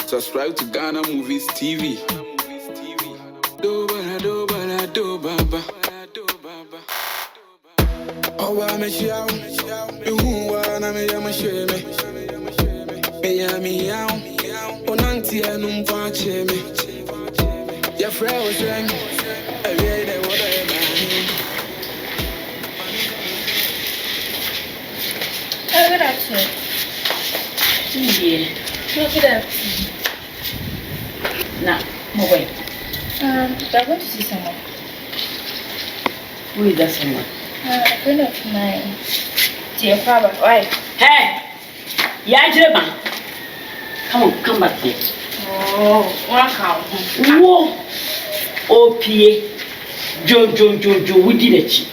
Subscribe to ghanamoviestv. Do bala do bala do baba. Owa me chiao, you wanna me ya masheme. Me ya mi yao, onanti enum fa cheme. Ya friend was saying, every day what I am. Good afternoon. Good afternoon. Now, wait. I want to see someone. Who is that someone? A friend of mine. Dear father, why? Hey! Yajreba! Come on, come back here. Oh, one cow. Whoa! Oh, P. Joe, we did a chi.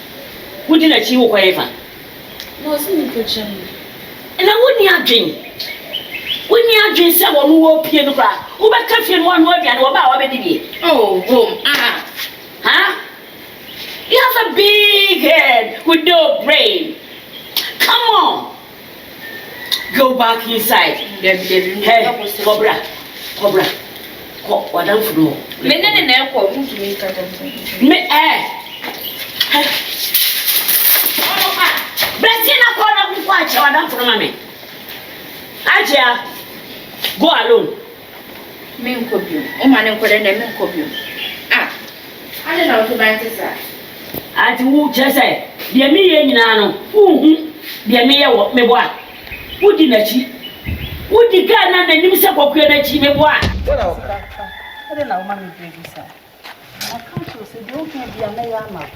We did a chi, whatever. No, it's me for Jimmy. And I wouldn't have drink. When you are drinking someone who will appear to cry, who back coffee and one word and about already. Oh, boom. Huh? You have a big head with no brain. Come on. Go back inside. Hey, Cobra. What don't you know? Men and airport to make a Me, Bettina corner with watch or down for mammy. Hajia, go alone. Men could you. Oh, man, could and men could you. I don't know to buy this. At who just say, dear me, Nano, dear me, what me what? Who did not cheat? Who did Ghana and himself or create me what? I don't know, Mammy, sir. I can't say, don't be a mayama.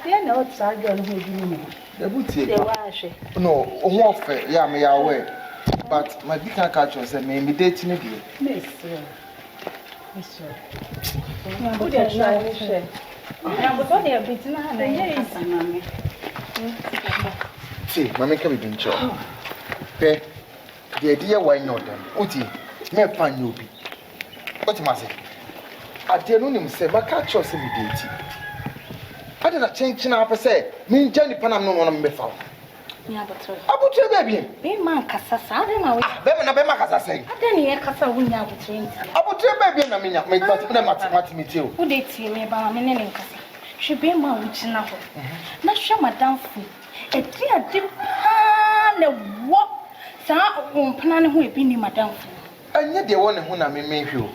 Yeah, no, it's our girl who do me. The booty, no, warfare, yeah, me aware. But my big catcher said, may be dating again. Miss, who did try to share? I was only a bit now. See, Mammy can be in charge. Pay the idea why not them. Uti, may find you be. What must I say? I tell him, say, my catcher said me dating. I did not change now per se. Me Jenny Panam no one me found. Yeah, but I put your baby. be man, Cassa, I don't know. Better Bema say. I don't hear Cassa win out between. I put your baby in a minute, make what me too. Who did see me about a minute in Cassa? She be my witch now. Not sure Madame Foo. A dear deep pan what? Sa won't plan who will be near Madame Foo. And yet the one who I may make you.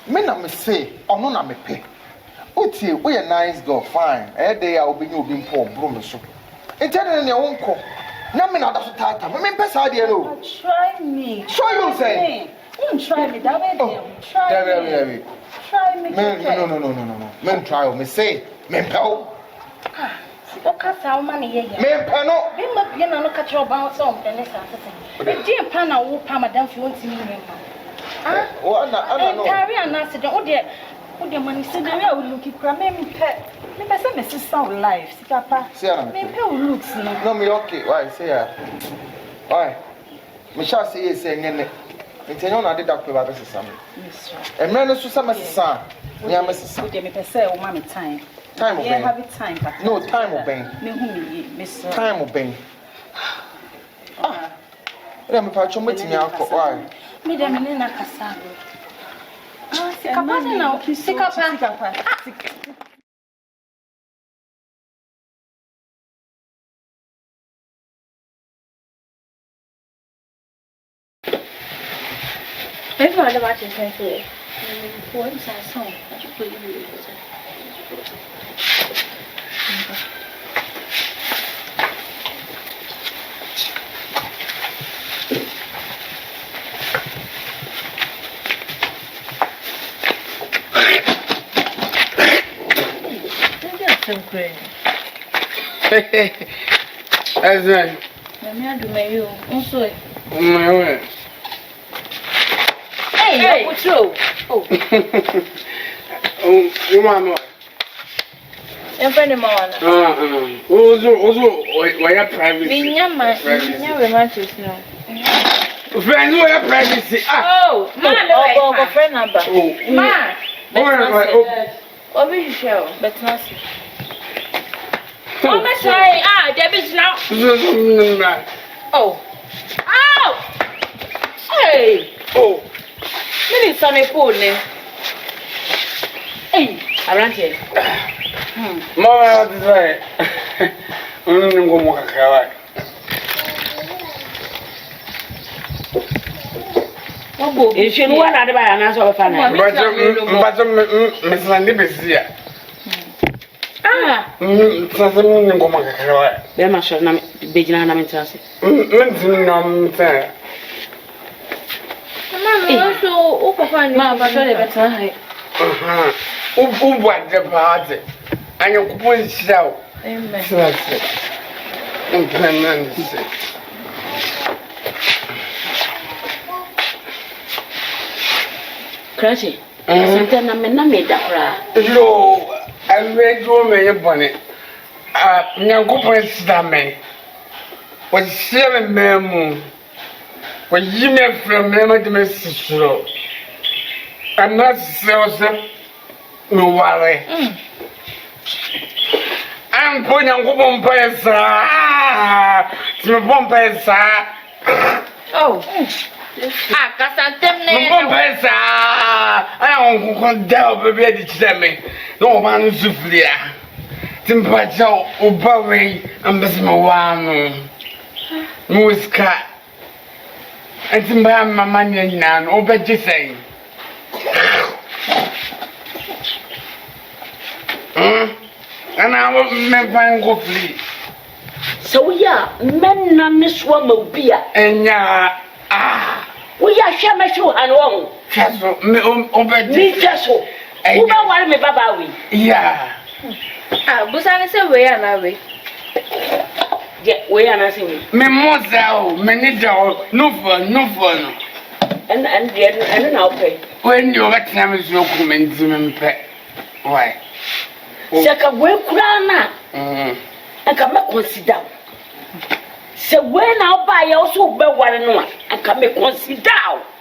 Me na me say, or no na me pay. Uti, we a nice girl, fine. Day I will be you being poor, broom soup. Intended in your own call. No, me not that's a tata. Me pass idea, no. Try me. Show you say. Don't try me, that way. Try me. Try me. No. Men try me say. Men go. Because our money here. Men pano. We must be no catch your bounce on the next assassin. Dear Pana will palm a damn if you want to me. Oh, I don't know. Carry an answer. Oh, dear. Oh, dear money said, I will look at Crammy pet. Maybe some Mrs. Sound life. Sikapa. Maybe looks no, me okay. Why say why? Me shall say saying it. It's I did that about this something. And man, this was some son. We are Mrs. Would me say, oh, mammy, time. Time of yeah, have it time, but no time of pain. Miss Time of pain. Let me patch me why? Me them in a casa. Sikapa now, Sikapa. Everyone about it, I say. What is our song? I should put you in As I do my also. My way. Hey, what's true? Oh, you mamma. And friend of mine. Also, why are private? Me, Yama, romantic now. Friend, you are privacy. Oh, ma, friend number. Ma. Obi show. But not. Oh, my sorry. There is now. Oh. Ow! Hey! Oh! Maybe it's on a phone. Hey! Around here. Mama, what is right? I'm going to walk a If you know what I buy, an answer of a fan. Miss Landy is here. Something going to walk a car. There must have been an interesting. Also, find Mamma, better. Who bought the party? And you put it out. Amen. Crashy. Sometimes I'm not made that cry. No, I read you may have bonnet. Nyanko man. Was 7 men. When you met from Mama to Mrs. Slow, I'm not so no worry. I'm putting a woman by to a bumpers. Oh, Bumpers. I don't go baby to me. No one souffle. Temperature, Obaway, and Besmawano. Muska. And to my mamma, and what you say? And I will never go free. So we are men on this one of beer. And We are Shamashu and Wong. Castle, me Me Castle. Who don't want me, Babawi? Yeah. Busan is away and away. Yeah, we are not seeing. Me mozao, me need no fun. And now pay. When you get time is no comment to me pet. Why? Second, well, Krana. And come back, consider. So when I'll buy also bear one and come back, consider.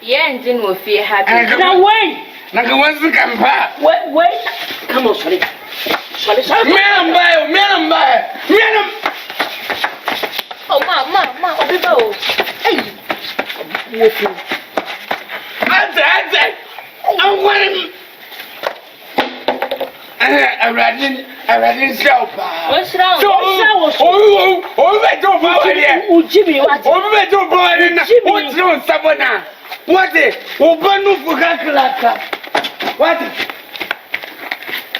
Yeah, and then we'll feel happy. Now, wait. Now, the ones who come back. Wait. Come on, sorry. Man, Oh, ma, Obibo. Hey. I'm going. I read show. What's wrong? Jimmy, what's wrong, Savannah? What is Obanu Fugakalaka? What?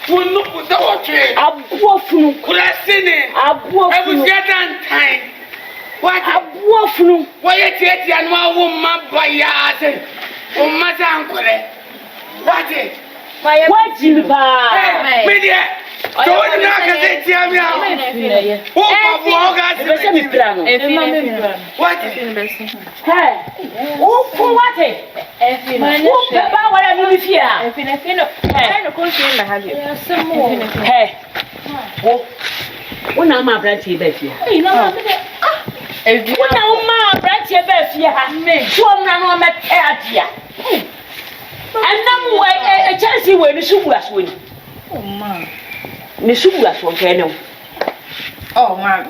Will look with the watching. I'm walking. Could I see it? I'm walking. I was getting time. What? I'm walking. Why you take your woman by your oh, my uncle? What is? What you buy? Media. Don't knock at the Jamia. What? Hey, who what it? Whatever you Hey, when I'm a branch here, you know, when I'm a branch here, so I'm not my pet here. And now, a chance when the soup was winning. Oh, ma. Miss Sugas won't care. Oh, ma,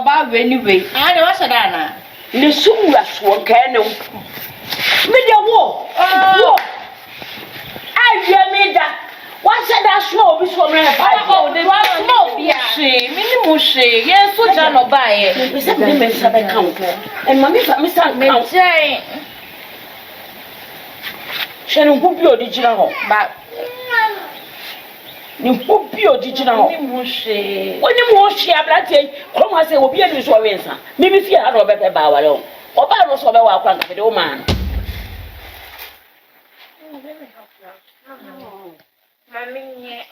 about anyway. I know what's that. The Sugas won't care. Media war. I hear me that. What's that small? This woman, oh, the one small, yeah. Minimum shade, yes, so John buy it. We said, and Mammy, Mr. Say, Shannon will be original, but you will be original. When you want she, I'm not saying, come and say, will be a new answer. Maybe if you had a better bow alone, or by was over our country for the old man. Mammy,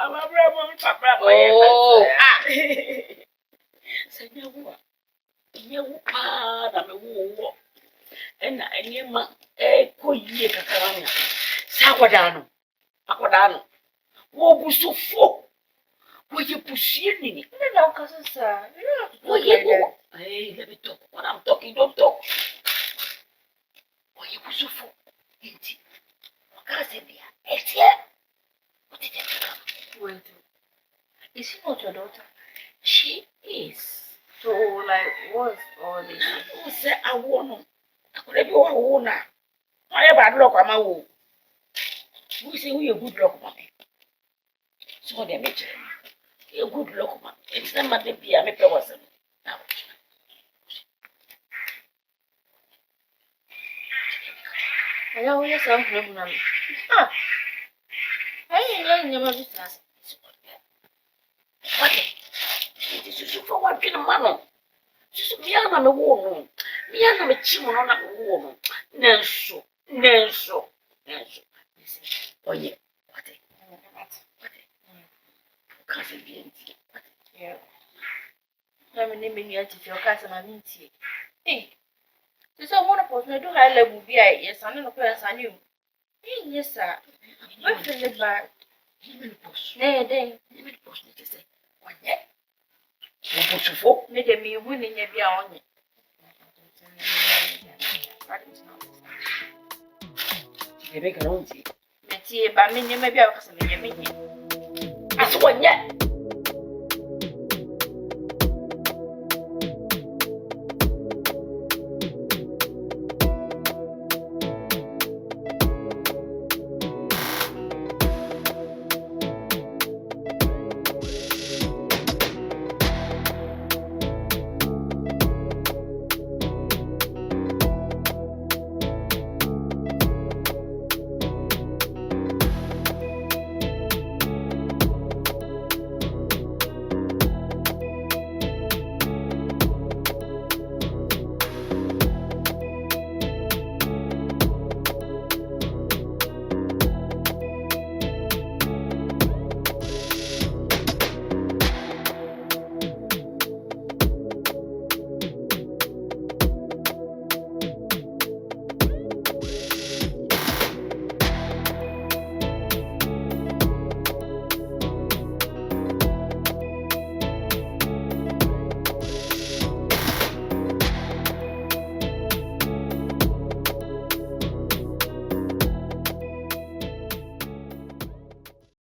Oh, ah. Senyawa. Nyewu pa na me wo. Ena enyema koyie kakara nya. Sa akwada no. Wo busufo. Wo ye busie nini. Na ukasa sa. Wo ye go. Hey, let me talk. When I'm talking, don't talk. Wo ye busufo. Enti. Wakase bia. Etie. What did you Wait. Is she not your daughter? She is. So, like, what's all this? Who said I want? I could have been one now. I have bad luck on my wall. Who say we a good luck, mommy? So they make you a good luck, man. It's not my baby. I make a was now. I know you're something. Ah, I ain't never business. What? It is you for one pin of money. Just me and a woman. Me and a chimney on a woman. Nenso. Oh, yeah. What? Cousin being. Yeah. I'm naming you to your cousin. I mean, hey, there's a wonderful person. I do high level be yes, I know person I knew. Yes, sir. What's the back? Nay, Even post to say, what yet? You push for made me winning your beyond. you make an own tea. Maybe I was a million. As one yet.